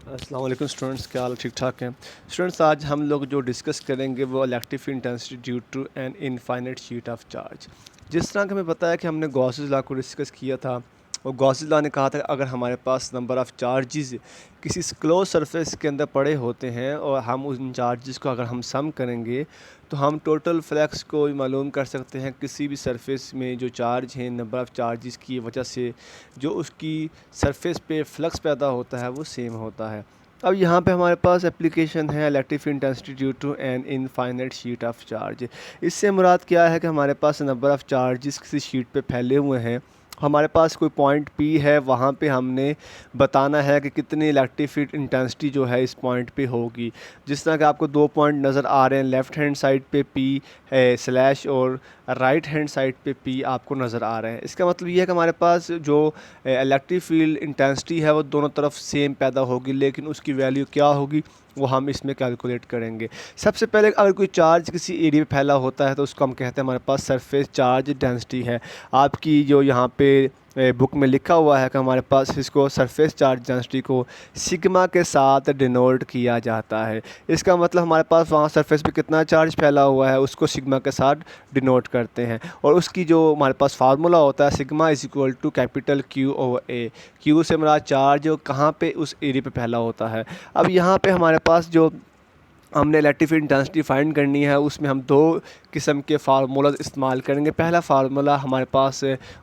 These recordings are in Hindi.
अस्सलाम वालेकुम स्टूडेंट्स, क्या हाल ठीक ठाक हैं। स्टूडेंट्स, आज हम लोग जो डिस्कस करेंगे वो electric intensity due to an infinite sheet of charge. जिस तरह कि हमें पता है कि हमने गॉसेस लॉ को डिस्कस किया था और गॉसेस लॉ ने कहा था कि अगर हमारे पास नंबर ऑफ़ चार्जेस किसी क्लोज सरफेस के अंदर पड़े होते हैं और हम उन चार्जेस को अगर हम सम करेंगे तो हम टोटल फ्लक्स को मालूम कर सकते हैं किसी भी सरफेस में जो चार्ज हैं नंबर ऑफ़ चार्जेस की वजह से जो उसकी सरफेस पे फ्लक्स पैदा होता है वो सेम होता है। अब यहाँ पे हमारे पास एप्लीकेशन है electric intensity due to an infinite sheet of charge. इससे मुराद क्या है कि हमारे पास नंबर ऑफ़ चार्जेस किसी शीट पे फैले हुए हैं। हमारे पास कोई पॉइंट पी है, वहाँ पे हमने बताना है कि कितनी इलेक्ट्रिक इंटेंसिटी जो है इस पॉइंट पे होगी। जिस तरह कि आपको दो पॉइंट नज़र आ रहे हैं, लेफ़्ट हैंड साइड पे पी है स्लैश और राइट हैंड साइड पे पी आपको नज़र आ रहे हैं। इसका मतलब ये है कि हमारे पास जो इलेक्ट्रिक फील्ड इंटेंसिटी है वो दोनों तरफ सेम पैदा होगी, लेकिन उसकी वैल्यू क्या होगी वो हम इसमें कैलकुलेट करेंगे। सबसे पहले अगर कोई चार्ज किसी एरिया में फैला होता है तो उसको हम कहते हैं हमारे पास सरफेस चार्ज डेंसिटी है। आपकी जो यहाँ पे बुक में लिखा हुआ है कि हमारे पास इसको सरफेस चार्ज डेंसिटी को सिग्मा के साथ डिनोट किया जाता है। इसका मतलब हमारे पास वहाँ सरफेस पे कितना चार्ज फैला हुआ है उसको सिग्मा के साथ डिनोट करते हैं और उसकी जो हमारे पास फार्मूला होता है sigma is equal to capital Q over A. Q से हमारा चार्ज कहाँ पे उस एरिया पे फैला होता है। अब यहाँ पे हमारे पास जो हमने इलेक्ट्रिक इंटेंसिटी फाइंड करनी है उसमें हम दो किस्म के फार्मूला इस्तेमाल करेंगे। पहला फार्मूला हमारे पास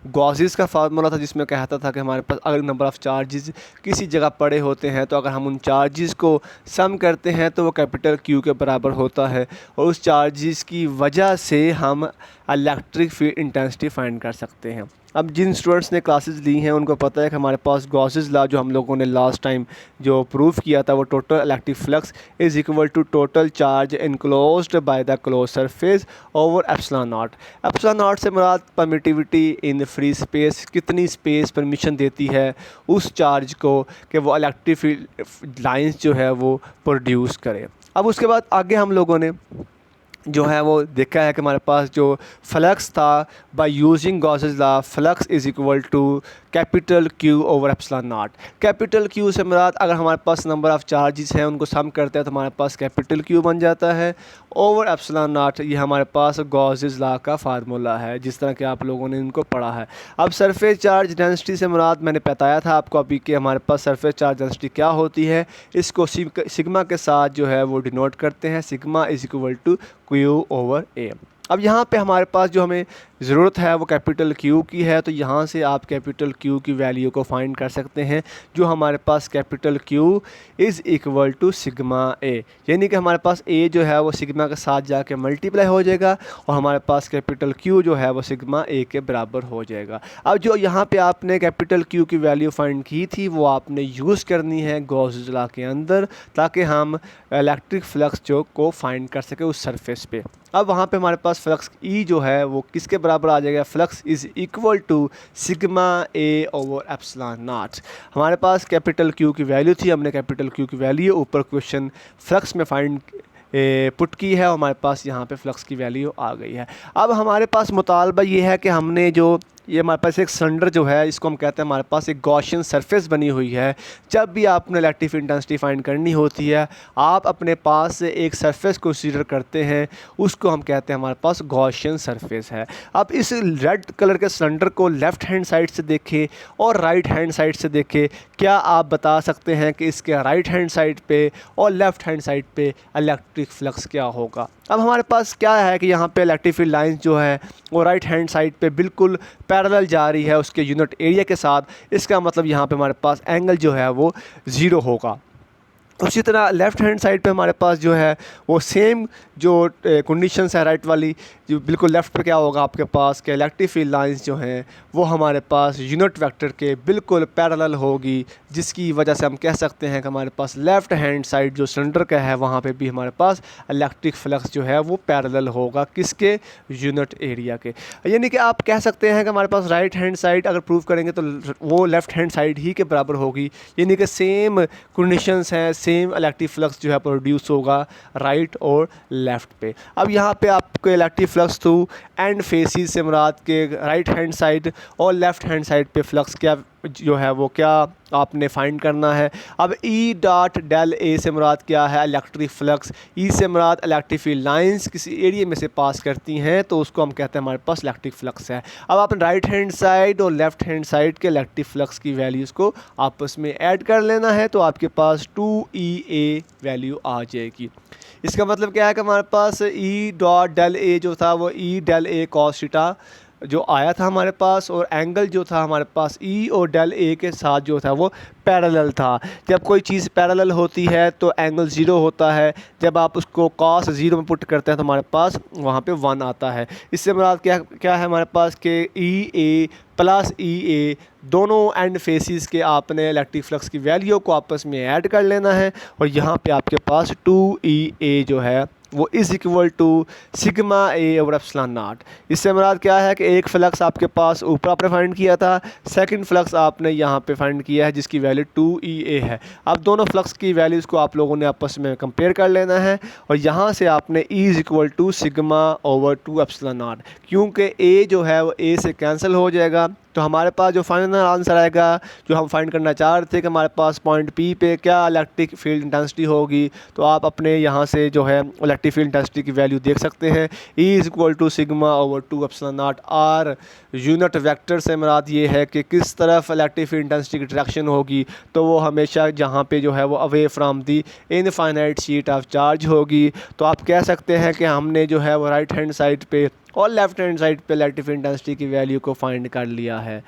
गॉसेस का फार्मूला था जिसमें कहता था कि हमारे पास अगर नंबर ऑफ़ चार्जेस किसी जगह पड़े होते हैं तो अगर हम उन चार्जेस को सम करते हैं तो वो कैपिटल क्यू के बराबर होता है और उस चार्जेस की वजह से हम इलेक्ट्रिक फील्ड इंटेंसिटी फाइंड कर सकते हैं। अब जिन स्टूडेंट्स ने क्लासेस ली हैं उनको पता है कि हमारे पास गॉसेस लॉ जो हम लोगों ने लास्ट टाइम जो प्रूफ किया था वो total electric flux is equal to total charge enclosed by the close surface over epsilon not. Epsilon not से मुराद परमिटिविटी इन फ्री स्पेस, कितनी स्पेस परमिशन देती है उस चार्ज को कि वो इलेक्ट्रिक फील्ड लाइंस जो है वो प्रोड्यूस करे। अब उसके बाद आगे हम लोगों ने जो है वो देखा है कि हमारे पास जो फ्लक्स था by using Gauss's law flux is equal to capital Q over epsilon not. Capital Q से मुराद अगर हमारे पास नंबर ऑफ़ चार्जेस हैं उनको सम करते हैं तो हमारे पास कैपिटल क्यू बन जाता है ओवर एप्सिलॉन नॉट। ये हमारे पास गॉसेस लॉ का फार्मूला है जिस तरह के आप लोगों ने इनको पढ़ा है। अब सरफेस चार्ज डेंसिटी से मुराद मैंने बताया था आपको अभी कि हमारे पास सरफेस चार्ज डेंसिटी क्या होती है। इसको सिग्मा के साथ जो है वो डिनोट करते हैं, sigma is equal to Q over A. अब यहाँ पे हमारे पास जो हमें ज़रूरत है वो कैपिटल क्यू की है, तो यहाँ से आप कैपिटल क्यू की वैल्यू को फाइंड कर सकते हैं जो हमारे पास capital Q is equal to sigma A, यानी कि हमारे पास ए जो है वो सिग्मा के साथ जाके मल्टीप्लाई हो जाएगा और हमारे पास कैपिटल क्यू जो है वो सिग्मा ए के बराबर हो जाएगा। अब जो यहाँ पे आपने कैपिटल क्यू की वैल्यू फाइंड की थी वो आपने यूज़ करनी है गॉसेस लॉ के अंदर ताकि हम इलेक्ट्रिक फ्लक्स जो को फाइंड कर सके उस सरफेस पे। अब वहाँ पे हमारे पास फ्लक्स ई जो है वो किसके बराबर आ जाएगा, flux is equal to sigma A over epsilon not. हमारे पास कैपिटल क्यू की वैल्यू थी, हमने कैपिटल क्यू की वैल्यू ऊपर क्वेश्चन फ्लक्स में फाइंड पुट की है और हमारे पास यहाँ पे फ्लक्स की वैल्यू आ गई है। अब हमारे पास मुतालबा ये है कि हमने जो ये हमारे पास एक सिलेंडर जो है इसको हम कहते हैं हमारे पास एक गॉसियन सरफेस बनी हुई है। जब भी आपने इलेक्ट्रिक इंटेंसिटी फाइंड करनी होती है आप अपने पास से एक सरफेस कंसीडर करते हैं, उसको हम कहते हैं हमारे पास गॉसियन सरफेस है। अब इस रेड कलर के सिलेंडर को लेफ़्ट हैंड साइड से देखें और राइट हैंड साइड से देखें, क्या आप बता सकते हैं कि इसके राइट हैंड साइड पे और लेफ़्ट हैंड साइड पे इलेक्ट्रिक फ्लक्स क्या होगा। अब हमारे पास क्या है कि यहाँ पे इलेक्ट्रिक फील्ड लाइंस जो है वो राइट हैंड साइड पे बिल्कुल पैरेलल जा रही है उसके यूनिट एरिया के साथ। इसका मतलब यहाँ पे हमारे पास एंगल जो है वो ज़ीरो होगा। उसी तरह लेफ़्ट हैंड साइड पे हमारे पास जो है वो सेम जो कंडीशंस है राइट वाली, जो बिल्कुल लेफ़्ट पे क्या होगा आपके पास कि इलेक्ट्रिक फील्ड लाइंस जो हैं वो हमारे पास यूनिट वेक्टर के बिल्कुल पैरेलल होगी, जिसकी वजह से हम कह सकते हैं कि हमारे पास लेफ़्ट हैंड साइड जो सिलेंडर का है वहाँ पे भी हमारे पास इलेक्ट्रिक फ्लक्स जो है वो पैरेलल होगा किसके, यूनिट एरिया के। यानी कि आप कह सकते हैं कि हमारे पास राइट हैंड साइड अगर प्रूव करेंगे तो वो लेफ़्ट हैंड साइड ही के बराबर होगी, यानी कि सेम कंडीशंस हैं, सेम इलेक्ट्रिक फ्लक्स जो है प्रोड्यूस होगा राइट और लेफ़्ट पे। अब यहाँ पे आपको electric flux through and faces से मुराद के राइट हैंड साइड और लेफ़्ट हैंड साइड पे फ्लक्स क्या जो है वो क्या आपने फाइंड करना है। अब ई डॉट डेल ए से मुराद क्या है, इलेक्ट्रिक फ्लक्स। ई से मुराद इलेक्ट्रिक फील्ड लाइंस किसी एरिया में से पास करती हैं तो उसको हम कहते हैं हमारे पास इलेक्ट्रिक फ्लक्स है। अब आपने राइट हैंड साइड और लेफ्ट हैंड साइड के इलेक्ट्रिक फ्लक्स की वैल्यूज़ को आपस में ऐड कर लेना है तो आपके पास 2EA वैल्यू आ जाएगी। इसका मतलब क्या है कि हमारे पास ई डॉट डेल ए जो था वो E del A cos theta जो आया था हमारे पास, और एंगल जो था हमारे पास ई और डेल ए के साथ जो था वो पैरेलल था। जब कोई चीज़ पैरेलल होती है तो एंगल ज़ीरो होता है, जब आप उसको कॉस ज़ीरो में पुट करते हैं तो हमारे पास वहाँ पे 1 आता है। इससे मुराद क्या क्या है हमारे पास के ई ए प्लस ई ए दोनों एंड फेसिस के आपने इलेक्ट्रिक फ्लक्स की वैल्यू को आपस में ऐड कर लेना है और यहाँ पे आपके पास 2EA जो है वो is equal to sigma A over epsilon not. इससे मुराद क्या है कि एक फ्लक्स आपके पास ऊपर आपने फाइंड किया था, सेकंड फ्लक्स आपने यहाँ पे फाइंड किया है जिसकी वैल्यू 2EA है। अब दोनों फ्लक्स की वैल्यूज़ को आप लोगों ने आपस में कंपेयर कर लेना है और यहाँ से आपने E is equal to sigma over 2 epsilon not, क्योंकि A जो है वो A से कैंसिल हो जाएगा तो हमारे पास जो फाइनल आंसर आएगा जो हम फाइंड करना चाह रहे थे कि हमारे पास पॉइंट P पे क्या इलेक्ट्रिक फील्ड इंटेंसिटी होगी, तो आप अपने यहाँ से जो है इलेक्ट्रिक फील्ड इंटेंसिटी की वैल्यू देख सकते हैं। E is equal to sigma over 2 epsilon not R unit vector से मुराद ये है कि किस तरफ इलेक्ट्रिक फील्ड इंटेंसिटी की डायरेक्शन होगी, तो वो हमेशा जहाँ पे जो है वो away from the infinite sheet of charge होगी। तो आप कह सकते हैं कि हमने जो है वो राइट हैंड साइड पे और लेफ्ट हैंड साइड पे इलेक्ट्रिक फील्ड इंटेंसिटी की वैल्यू को फाइंड कर लिया है।